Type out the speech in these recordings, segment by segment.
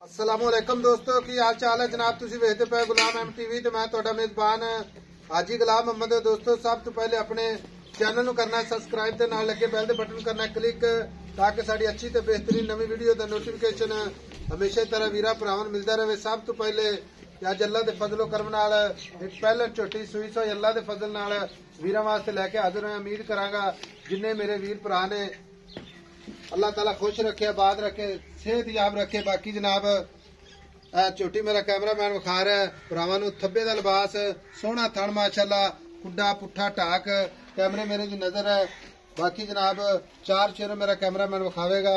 अस्सलामुअलैकुम दोस्तों की हाल चाल है जनाब। तुसी वेखदे पे गुलाम एम टीवी ते मैं तुहाडा मेजबान हाजी गुलाम मोहम्मद। दोस्तों सब तो पहले अपने चैनल नूं करना सबसक्राइब ते नाल लगे बैल दे बटन करना क्लिक ताकि साडी अच्छी ते बेहतरीन नवी वीडियो दा नोटिफिकेशन हमेशा तरह वीरा भरावां नूं मिलदा रहे। सब तो पहले अज अल्लाह दे फजलो करम नाल एक पहले झोटी सूई सो अल्लाह दे फजल नाल वीरां वास्ते लैके हाजिर होया। उम्मीद करांगा जिन्ने मेरे वीर भरा ने अल्लाह ताला खुश रखे, आबाद रखे, सेहत याब रखे। बाकी जनाब झोटी मेरा कैमरामैन विखा रहा है भरावां नूं थब्बे दा लिबास सोहना थण माशाअल्लाह कुड्डा पुट्ठा टाक कैमरे मेरे दी नजर है। बाकी जनाब चार चेहरे मेरा कैमरामैन विखावेगा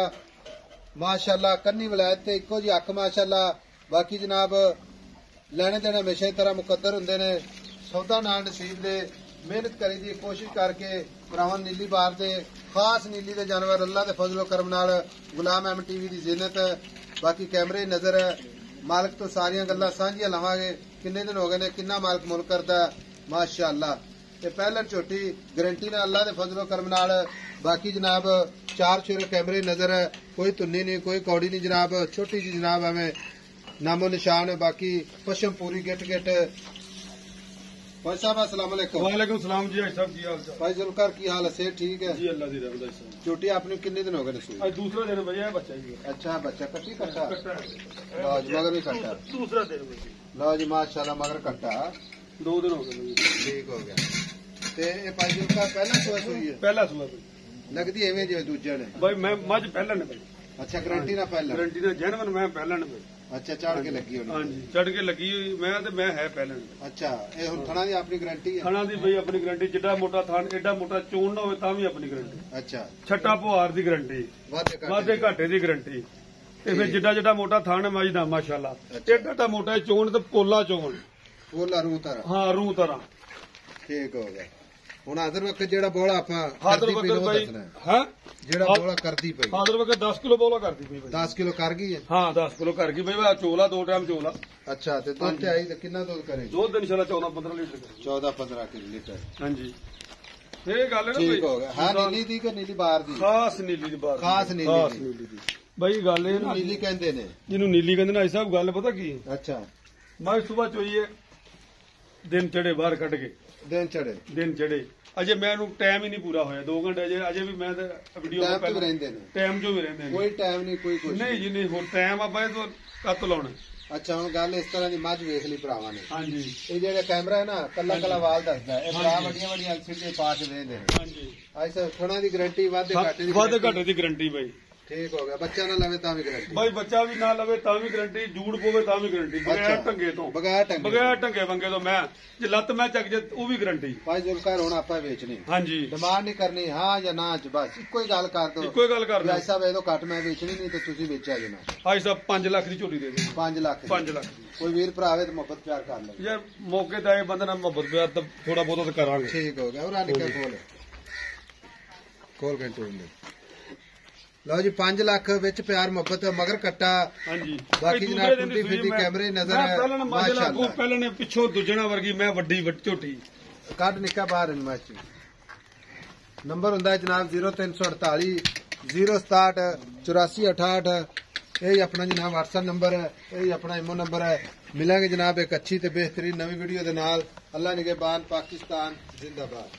माशाअल्लाह। कन्नी वलायत ते इक्को जी अख माशाअल्लाह। बाकी जनाब लेने देने हमेशा ही तरह मुकद्दर हुंदे ने, सौदा नाल नसीब दे मेहनत करी दी कोशिश करके भरावां नीली बार दे खास नीली दे जानवर अल्लाह दे फजलो करम नाल गुलाम एम टीवी दी जिन्नत। बाकी कैमरे नजर है मालिक तो सारियां गल्लां सांझियां लवांगे। किन्ने दिन हो गए ने किन्ना मालिक मुल करदा माशाअल्लाह। ते पहले झोटी गारंटी नाल अल्लाह दे फजलो करम नाल। बाकी जनाब चार चेहरे कैमरे नजर है, कोई धुन्नी नहीं कोई कौड़ी नहीं जनाब। छोटी जी जनाब हमें नामो निशान है। बाकी पश्चिम पूरी गिट गिट। भाई साहब अस्सलाम वालेकुम। वालेकुम सलाम जी साहब जी हाल चाल। भाई जुल्फकार की हाल है? सेहत ठीक है जी अल्लाह दी रहमत से। छोटी आपने कितने दिन हो गए सूई? आज दूसरा दिन भैया बच्चा जी। अच्छा बच्चा कट्टी कट्टा लो जी मगर भी कट्टा दूसरा दिन भैया लो जी माशाल्लाह मगर कट्टा 2 दिन हो गए ठीक हो गया। ते ये भाई जुल्फकार पहला सुआ सूई है? पहला सुबह लगदी एवें जिवें दूजे ने भाई मैं मज पहला ने भाई। अच्छा गारंटी ना पहला? गारंटी ने जैनवन मैं पहला ने भाई। अच्छा चढ़ के लगी होनी? हां जी चढ़ के लगी हुई मैं ते मैं है पहला ने। अच्छा ये हुन थणा दी अपनी गारंटी है? खाना दी भाई अपनी गारंटी। जिड्डा मोटा थान एडा मोटा चोन ना होवे तां भी अपनी गारंटी। अच्छा छट्टा पुहार दी गारंटी, वादे घाटे दी गारंटी। ते फिर जिड्डा जिड्डा मोटा थान है मज दा माशाअल्लाह। एडा मोटा चोन ते पोला चोन पोला रू तरह। हां रू तरह ठीक हो गया। ਹੁਣ ਹਾਜ਼ਰ ਵਕਤ ਜਿਹੜਾ ਬੋਲਾ ਆਪਾਂ ਹਾਜ਼ਰ ਕਰਦੀ ਪਈ ਵਕਤ ਉਹ ਭਾਈ ਦੱਸਣਾ ਹੈ। ਹਾਂ ਜਿਹੜਾ ਬੋਲਾ ਕਰਦੀ ਪਈ ਹਾਜ਼ਰ ਵਕਤ 10 ਕਿਲੋ ਬੋਲਾ ਕਰਦੀ ਪਈ ਭਾਈ। 10 ਕਿਲੋ ਕਰ ਗਈ ਹੈ? ਹਾਂ 10 ਕਿਲੋ ਕਰ ਗਈ ਭਾਈ। ਚੋਲਾ 2 ਟਾਈਮ ਚੋਲਾ। ਅੱਛਾ ਤੇ ਦੁੱਧ ਤੇ ਆਈ ਤੇ ਕਿੰਨਾ ਦੁੱਧ ਕਰੇਗੀ? ਦੁੱਧ ਇਨਸ਼ਾਅੱਲਾ 14-15 ਲੀਟਰ ਕਰੇ। 14-15 ਲੀਟਰ। ਹਾਂਜੀ ਇਹ ਗੱਲ ਹੈ ਨਾ ਠੀਕ ਹੋ ਗਿਆ। ਹਾਂ ਨੀਲੀ ਦੀ ਕਿ ਨੀਲੀ ਬਾਰ ਦੀ? ਖਾਸ ਨੀਲੀ ਦੀ ਬਾਤ। ਖਾਸ ਨੀਲੀ ਦੀ ਭਾਈ ਗੱਲ ਇਹ ਨਾ ਨੀਲੀ ਕਹਿੰਦੇ ਨੇ ਜਿਹਨੂੰ ਨੀਲੀ ਕਹਿੰਦੇ ਨਾ ਸਾਹਿਬ ਗੱਲ ਪਤਾ ਕੀ? ਅੱਛਾ ਮੈਂ ਸਵੇਰ ਚੋਈਏ ਦਿਨ ਚੜੇ ਬਾਹਰ ਕੱਢ ਕੇ ਦਿਨ ਚੜੇ ਅਜੇ ਮੈਨੂੰ ਟਾਈਮ ਹੀ ਨਹੀਂ ਪੂਰਾ ਹੋਇਆ 2 ਘੰਟੇ ਅਜੇ ਵੀ ਮੈਂ ਵੀਡੀਓ ਟਾਈਮ ਤੇ ਰਹਿੰਦੇ ਨੇ ਟਾਈਮ ਜੋ ਵੀ ਰਹਿੰਦੇ ਨੇ ਕੋਈ ਟਾਈਮ ਨਹੀਂ ਕੋਈ ਕੁਝ ਨਹੀਂ ਜੀ ਨਹੀਂ ਹੋਰ ਟਾਈਮ ਆ ਬਾਈ ਤੋਂ ਕੱਤ ਲਾਉਣਾ। ਅੱਛਾ ਹੁਣ ਗੱਲ ਇਸ ਤਰ੍ਹਾਂ ਦੀ ਮੱਝ ਵੇਖ ਲਈ ਭਰਾਵਾਂ ਨੇ। ਹਾਂਜੀ ਇਹ ਜਿਹੜਾ ਕੈਮਰਾ ਹੈ ਨਾ ਕੱਲਾ ਕੱਲਾ ਵਾਲ ਦੱਸਦਾ ਇਹ ਭਰਾ ਵੱਡੀਆਂ ਵੱਡੀਆਂ ਐਲਸੀਡੀ ਪਾ ਕੇ ਵੇਖਦੇ ਨੇ। ਹਾਂਜੀ ਐਸਾ ਥਣਾ ਦੀ ਗਾਰੰਟੀ ਵਾਧੇ ਘਾਟੇ ਦੀ ਗਾਰੰਟੀ ਬਾਈ। ਠੀਕ ਹੋ ਗਿਆ। ਬੱਚਾ ਨਾ ਲਵੇ ਤਾਂ ਵੀ ਗਾਰੰਟੀ ਬਾਈ ਬੱਚਾ ਵੀ ਨਾ ਲਵੇ ਤਾਂ ਵੀ ਗਾਰੰਟੀ, ਜੂੜ ਪਵੇ ਤਾਂ ਵੀ ਗਾਰੰਟੀ। ਬਗੈਰ ਢੰਗੇ ਤੋਂ ਬਗੈਰ ਢੰਗੇ ਵੰਗੇ ਤੋਂ ਮੈਂ ਜੇ ਲੱਤ ਮੈਂ ਚੱਕ ਜੇ ਉਹ ਵੀ ਗਾਰੰਟੀ। ਭਾਈ ਜ਼ੁਲਕਾਰ ਹੁਣ ਆਪਾਂ ਵੇਚਣੀ ਹਾਂਜੀ ਡਿਮਾਂਡ ਨਹੀਂ ਕਰਨੀ ਹਾਂ ਜਾਂ ਨਾ ਬਸ ਇੱਕੋ ਹੀ ਗੱਲ ਕਰ ਦੋ। ਇੱਕੋ ਹੀ ਗੱਲ ਕਰ ਦੋ। ਭਾਈ ਸਾਹਿਬ ਇਹ ਤੋਂ ਘੱਟ ਮੈਂ ਵੇਚਣੀ ਨਹੀਂ ਤੇ ਤੁਸੀਂ ਵੇਚਿਆ ਜੇ ਨਾ। ਭਾਈ ਸਾਹਿਬ 5 ਲੱਖ ਦੀ ਝੋਲੀ ਦੇ ਦੇ। 5 ਲੱਖ 5 ਲੱਖ ਕੋਈ ਵੀਰ ਭਰਾ ਆਵੇ ਤੇ ਮੁਹੱਬਤ ਪਿਆਰ ਕਰ ਲੈ ਯਾਰ ਮੌਕੇ ਤੇ ਆਏ ਬੰਦੇ ਨਾਲ ਮੁਹੱਬਤ ਪਿਆਰ ਤਾਂ ਥੋੜਾ ਬਹੁਤਾ ਤਾਂ ਕਰਾਂਗੇ। ਠੀਕ ਹੋ ਗਿਆ। ਉਹ ਰਾਨੀ ਕੇ ਖੋਲ ਕੇ ਟੋਲ ਲਓ ਜੀ 5 ਲੱਖ ਵਿੱਚ ਪਿਆਰ ਮੁਹੱਬਤ ਮਗਰ ਕੱਟਾ। ਹਾਂਜੀ ਬਾਕੀ ਜਨਾਬ ਟੁੱਟੀ ਫਿਰਦੀ ਕੈਮਰੇ ਨਜ਼ਰ ਹੈ ਮਾਸ਼ਾਅੱਲਾ। ਪਹਿਲਾਂ ਨੇ ਪਿੱਛੋਂ ਦੁੱਜਣਾ ਵਰਗੀ ਮੈਂ ਵੱਡੀ ਝੋਟੀ ਕੱਢ ਨਿੱਕਾ ਬਾਹਰ ਨਮਾਚੀ। ਨੰਬਰ ਹੁੰਦਾ ਜਨਾਬ 0348 067 8468। ਇਹ ਆਪਣਾ ਜਨਾਬ WhatsApp ਨੰਬਰ ਹੈ, ਇਹ ਆਪਣਾ ਇਮੋ ਨੰਬਰ ਹੈ। ਮਿਲਾਂਗੇ ਜਨਾਬ ਇੱਕ ਅੱਛੀ ਤੇ ਬਿਹਤਰੀਨ ਨਵੀਂ ਵੀਡੀਓ ਦੇ ਨਾਲ। ਅੱਲਾ ਨਿਗਹਿਬਾਨ। ਪਾਕਿਸਤਾਨ ਜ਼ਿੰਦਾਬਾਦ।